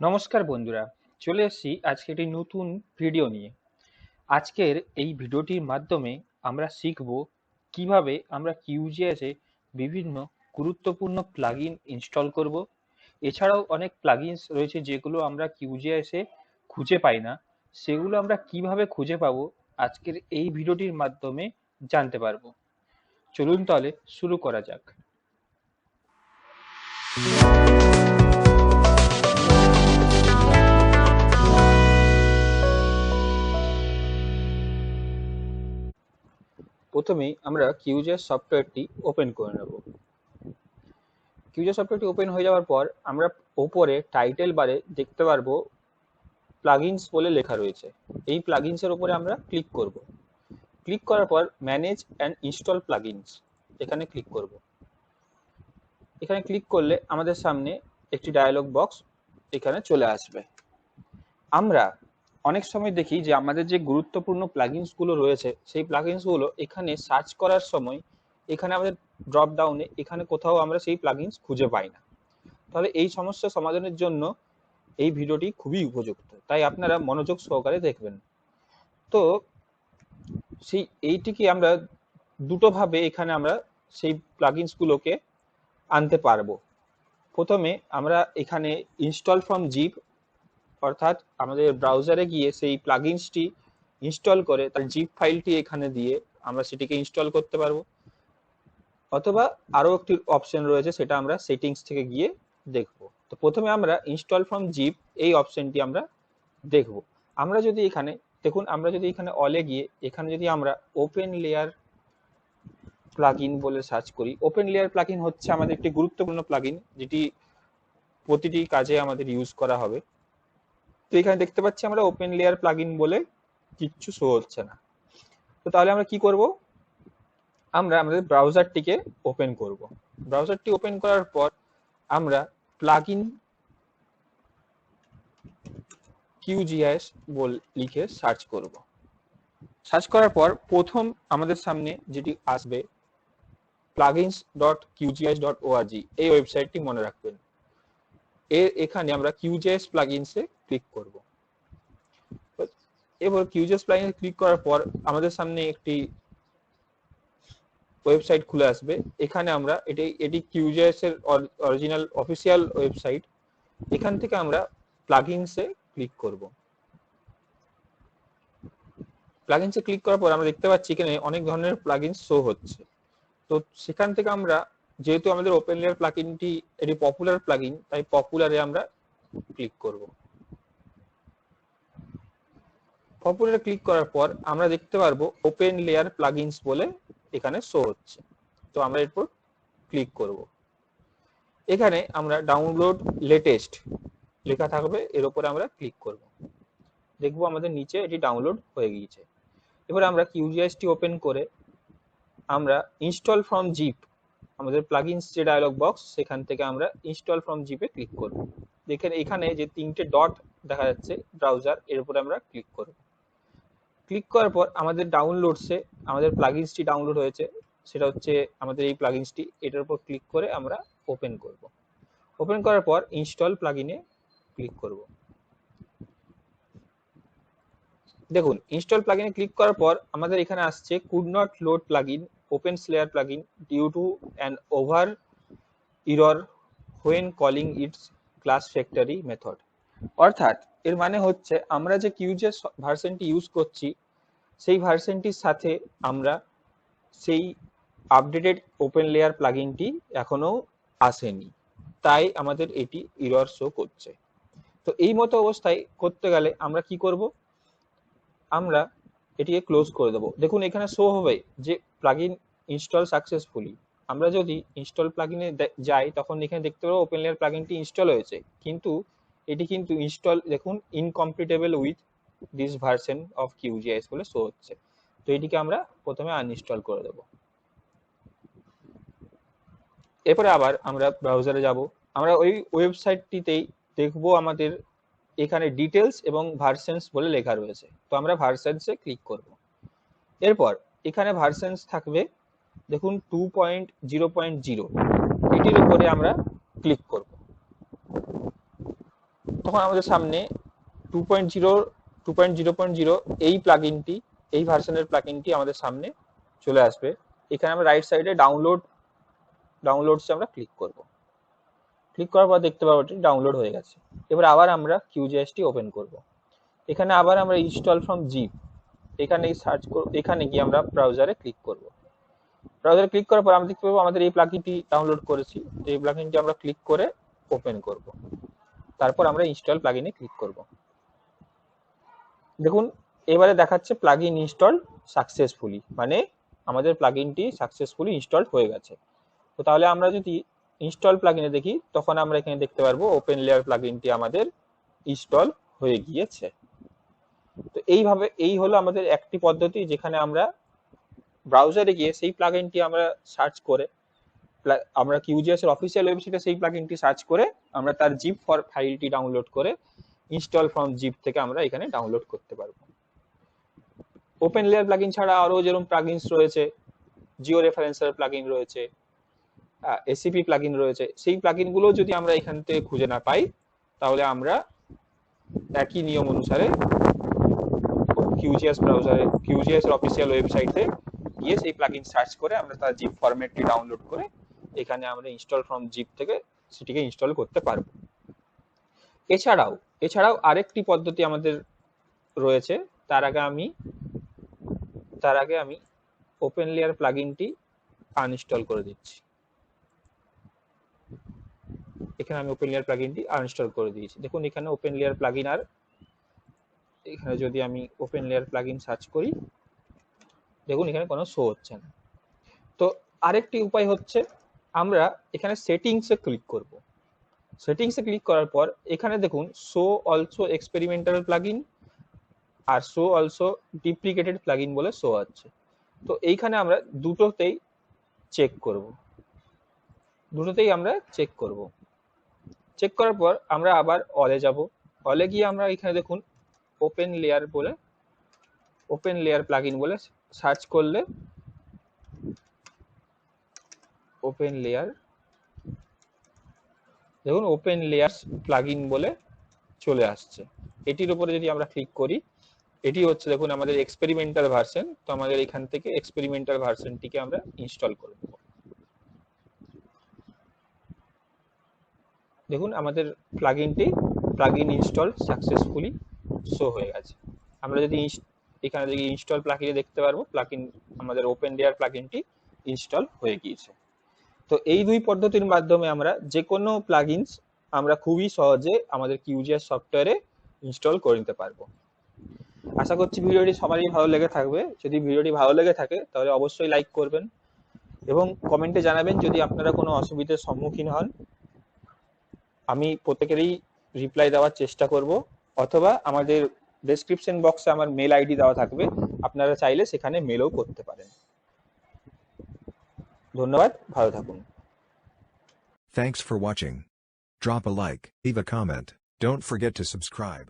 নমস্কার বন্ধুরা, চলে এসেছি আজকে একটি নতুন ভিডিও নিয়ে। আজকের এই ভিডিওটির মাধ্যমে আমরা শিখব কিভাবে আমরা QGIS এ বিভিন্ন গুরুত্বপূর্ণ প্লাগইন ইনস্টল করব। এছাড়াও অনেক প্লাগইনস রয়েছে যেগুলো আমরা QGIS এ খুঁজে পাই না, সেগুলো আমরা কিভাবে খুঁজে পাবো আজকের এই ভিডিওটির মাধ্যমে জানতে পারবো। চলুন তাহলে শুরু করা যাক। প্রথমেই আমরা QGIS সফটওয়্যারটি ওপেন করে নেব। QGIS সফটওয়্যারটি ওপেন হয়ে যাওয়ার পর আমরা ওপরে টাইটেল বারে দেখতে পারবো প্লাগইনস বলে লেখা রয়েছে। এই প্লাগইনসের উপরে আমরা ক্লিক করব। ক্লিক করার পর ম্যানেজ অ্যান্ড ইনস্টল প্লাগইনস এখানে ক্লিক করব। এখানে ক্লিক করলে আমাদের সামনে একটি ডায়ালগ বক্স এখানে চলে আসবে। আমরা অনেক সময় দেখি যে আমাদের যে গুরুত্বপূর্ণ প্লাগইনসগুলো রয়েছে সেই প্লাগইনসগুলো এখানে সার্চ করার সময় এখানে আমাদের ড্রপ ডাউনে এখানে কোথাও আমরা সেই প্লাগইনস খুঁজে পাই না। তাহলে এই সমস্যা সমাধানের জন্য এই ভিডিওটি খুবই উপযুক্ত, তাই আপনারা মনোযোগ সহকারে দেখবেন। তো এইটিকে আমরা দুটো ভাবে এখানে আমরা সেই প্লাগইনসগুলোকে আনতে পারবো। প্রথমে আমরা এখানে ইনস্টল ফ্রম জিপ, অর্থাৎ আমাদের ব্রাউজারে গিয়ে সেই প্লাগইনসটি ইনস্টল করে তার জিপ ফাইলটি এখানে দিয়ে আমরা সেটিকে ইনস্টল করতে পারবো। অথবা আরো একটি অপশন রয়েছে, সেটা আমরা সেটিংস থেকে গিয়ে দেখব। তো প্রথমে আমরা ইনস্টল ফ্রম জিপ এই অপশনটি আমরা দেখব। আমরা যদি এখানে দেখুন, আমরা যদি এখানে অলে গিয়ে এখানে যদি আমরা ওপেন লেয়ার প্লাগইন বলে সার্চ করি, ওপেন লেয়ার প্লাগইন হচ্ছে আমাদের একটি গুরুত্বপূর্ণ প্লাগইন যেটি প্রতিটি কাজে আমাদের ইউজ করা হবে। তো এখানে দেখতে পাচ্ছি আমরা ওপেন লেয়ার প্লাগইন বলে কিচ্ছু শো হচ্ছে না। তো তাহলে আমরা কি করব, আমরা আমাদের ব্রাউজারটিকে ওপেন করব। ব্রাউজারটি ওপেন করার পর আমরা প্লাগইন QGIS লিখে সার্চ করব। সার্চ করার পর প্রথম আমাদের সামনে যেটি আসবে plugins.qgis.org, এই ওয়েবসাইটটি মনে রাখবেন। এখানে আমরা QGIS প্লাগইনসে ক্লিক করব। এবার QGIS প্লাগইনে ক্লিক করার পর আমাদের সামনে একটি ওয়েবসাইট খুলে আসবে। এখানে আমরা এটি QGIS এর অরিজিনাল অফিসিয়াল ওয়েবসাইট। এখান থেকে আমরা প্লাগইনসে ক্লিক করব। প্লাগইনসে ক্লিক করার পর আমরা দেখতে পাচ্ছি এখানে অনেক ধরনের প্লাগইনস শো হচ্ছে। তো সেখান থেকে আমরা, যেহেতু আমাদের ওপেন লেয়ার প্লাগইনটি এটি পপুলার প্লাগইন, তাই পপুলারে আমরা ক্লিক করব। পপুলারে ক্লিক করার পর আমরা দেখতে পারবো ওপেন লেয়ার প্লাগইনস বলে এখানে শো হচ্ছে। তো আমরা এরপর ক্লিক করব। এখানে আমরা ডাউনলোড লেটেস্ট লেখা থাকবে, এর উপরে আমরা ক্লিক করব। দেখবো আমাদের নিচে এটি ডাউনলোড হয়ে গিয়েছে। এবার আমরা QGISটি ওপেন করে আমরা ইনস্টল ফ্রম জিপ, আমাদের প্লাগইনস যে ডায়লগ বক্স সেখান থেকে আমরা ইনস্টল ফ্রম জিপে ক্লিক করব। দেখেন এখানে যে তিনটে ডট দেখা যাচ্ছে ব্রাউজার, এর উপরে আমরা ক্লিক করব। ক্লিক করার পর আমাদের ডাউনলোডসে আমাদের প্লাগইনসটি ডাউনলোড হয়েছে, সেটা হচ্ছে আমাদের এই প্লাগইনসটি। এটার উপর ক্লিক করে আমরা ওপেন করব। ওপেন করার পর ইনস্টল প্লাগইনে ক্লিক করব। দেখুন ইনস্টল প্লাগইনে ক্লিক করার পর আমাদের এখানে আসছে could not load plugin open layer plugin due to an over error when calling its class factory method. অর্থাৎ এর মানে হচ্ছে আমরা যে QGIS ভার্সনটি ইউজ করছি সেই ভার্সনটির সাথে আমরা সেই আপডেটেড ওপেন লেয়ার প্লাগইনটি এখনো আসেনি, তাই আমাদের এটি এরর শো করছে। তো এই মতো অবস্থায় করতে গেলে আমরা কি করব, আমরা এটিকে ক্লোজ করে দেবো। দেখুন এখানে শো হবে যে প্লাগইন ইনস্টল সাকসেসফুলি। আমরা যদি ইনস্টল প্লাগইনে যাই তখন এখানে দেখতে পাবো ওপেন লেয়ার প্লাগইনটি ইনস্টল হয়েছে, কিন্তু এটি কিন্তু ইনস্টল দেখুন incompatible with this version of QGIS বলে শো হচ্ছে। তো এটিকে আমরা প্রথমে আনইনস্টল করে দেব। এরপরে আবার আমরা ব্রাউজারে যাব। আমরা ওই ওয়েবসাইটটিতেই দেখবো আমাদের এখানে ডিটেলস এবং ভার্সনস বলে লেখা রয়েছে। তো আমরা ভার্সনসে ক্লিক করব। এরপর এখানে ভার্সনস থাকবে দেখুন 2.0.0, এটির উপরে আমরা ক্লিক করব। তখন আমাদের সামনে 2.0 2.0.0 এই প্লাগইনটি, এই ভার্সনের প্লাগইনটি আমাদের সামনে চলে আসবে। এখানে আমরা রাইট সাইডে ডাউনলোডসে আমরা ক্লিক করব। ক্লিক করার পর দেখতে পাবো এটি ডাউনলোড হয়ে গেছে। এবার আবার আমরা QGISটি ওপেন করব। এখানে আবার আমরা ইনস্টল ফ্রম জিপ এখানে সার্চ করব, এখানে গিয়ে আমরা ব্রাউজারে ক্লিক করব। ব্রাউজারে ক্লিক করার পর আমরা দেখতে পাবো আমাদের এই প্লাগইনটি ডাউনলোড করেছি। এই প্লাগইনটি আমরা ক্লিক করে ওপেন করব। তারপর আমরা ইনস্টল প্লাগইনে ক্লিক করব। দেখুন এবারে দেখাচ্ছে প্লাগইন ইনস্টল সাকসেসফুলি, মানে আমাদের প্লাগইনটি সাকসেসফুলি ইনস্টলড হয়ে গেছে। তো তাহলে আমরা যদি ইনস্টল প্লাগইনে দেখি তখন আমরা এখানে দেখতে পারবো ওপেন লেয়ার প্লাগইনটি আমাদের ইনস্টল হয়ে গিয়েছে। তো এইভাবে এই হলো আমাদের একটি পদ্ধতি যেখানে আমরা ব্রাউজারে গিয়ে সেই প্লাগইনটি আমরা সার্চ করে, আমরা QGIS এর অফিসিয়াল ওয়েবসাইটে সেই প্লাগইনটি সার্চ করে আমরা তার জিপ ফাইলটি ডাউনলোড করে ইনস্টল ফ্রম জিপ থেকে আমরা এখানে ডাউনলোড করতে পারবো। ওপেন লেয়ার প্লাগইন ছাড়া আরো যেরকম প্লাগইনস রয়েছে, জিও রেফারেন্সার প্লাগইন রয়েছে, এসিপি প্লাগইন রয়েছে, সেই প্লাগইনগুলো যদি আমরা এখান থেকে খুঁজে না পাই তাহলে আমরা একই নিয়ম অনুসারে QGIS ব্রাউজারে QGIS এর অফিসিয়াল ওয়েবসাইটে গিয়ে সেই প্লাগইন সার্চ করে আমরা তার জিপ ফরম্যাটটি ডাউনলোড করে এখানে আমরা ইনস্টল ফ্রম জিপ থেকে সেটিকে ইনস্টল করতে পারবো। এছাড়াও আরেকটি পদ্ধতি আমাদের রয়েছে। তার আগে আমি ওপেন লেয়ার প্লাগইনটি আনইনস্টল করে দিচ্ছি। এখানে আমি ওপেন লেয়ার প্লাগইনটি আনইনস্টল করে দিয়েছি। দেখুন এখানে ওপেন লেয়ার প্লাগইন, আর এখানে যদি আমি ওপেন লেয়ার প্লাগইন সার্চ করি দেখুন এখানে কোনো শো হচ্ছে না। তো আরেকটি উপায় হচ্ছে আমরা এখানে সেটিংসে ক্লিক করব। সেটিংসে ক্লিক করার পর এখানে দেখুন শো অলসো এক্সপেরিমেন্টাল প্লাগইন আর শো অলসো ডিপ্লিকেটেড প্লাগইন বলে শো আছে। তো এইখানে আমরা দুটোতেই চেক করব। চেক করার পর আমরা আবার অলে যাব। অলে গিয়ে আমরা এখানে দেখুন ওপেন লেয়ার প্লাগইন বলে সার্চ করলে ওপেন লেয়ারস প্লাগইন বলে চলে আসছে। এটির উপরে যদি আমরা ক্লিক করি, এটি হচ্ছে দেখুন আমাদের এক্সপেরিমেন্টাল ভার্সন। তো আমাদের এখান থেকে এক্সপেরিমেন্টাল ভার্সনটিকে আমরা ইনস্টল করে দেব। দেখুন আমাদের প্লাগইন ইনস্টল সাকসেসফুলি শো হয়ে গেছে। আমরা যদি এখানে দেখি ইনস্টল প্লাগইনে দেখতে পারবো প্লাগইন আমাদের ওপেন লেয়ার প্লাগইনটি ইনস্টল হয়ে গিয়েছে। তো এই দুই পদ্ধতির মাধ্যমে আমরা যে কোনো প্লাগইনস আমরা খুবই সহজে আমাদের QGIS সফটওয়্যারে ইনস্টল করে নিতে পারবো। আশা করছি ভিডিওটি সবারই ভালো লেগে থাকবে। যদি ভিডিওটি ভালো লেগে থাকে তাহলে অবশ্যই লাইক করবেন এবং কমেন্টে জানাবেন যদি আপনারা কোনো অসুবিধার সম্মুখীন হন। আমি প্রত্যেকেরই রিপ্লাই দেওয়ার চেষ্টা করব, অথবা আমাদের ডেসক্রিপশন বক্সে আমার মেল আইডি দেওয়া থাকবে, আপনারা চাইলে সেখানে মেলও করতে পারেন। ধন্যবাদ, ভালো থাকুন। Thanks for watching. Drop a like, leave a comment, don't forget to subscribe.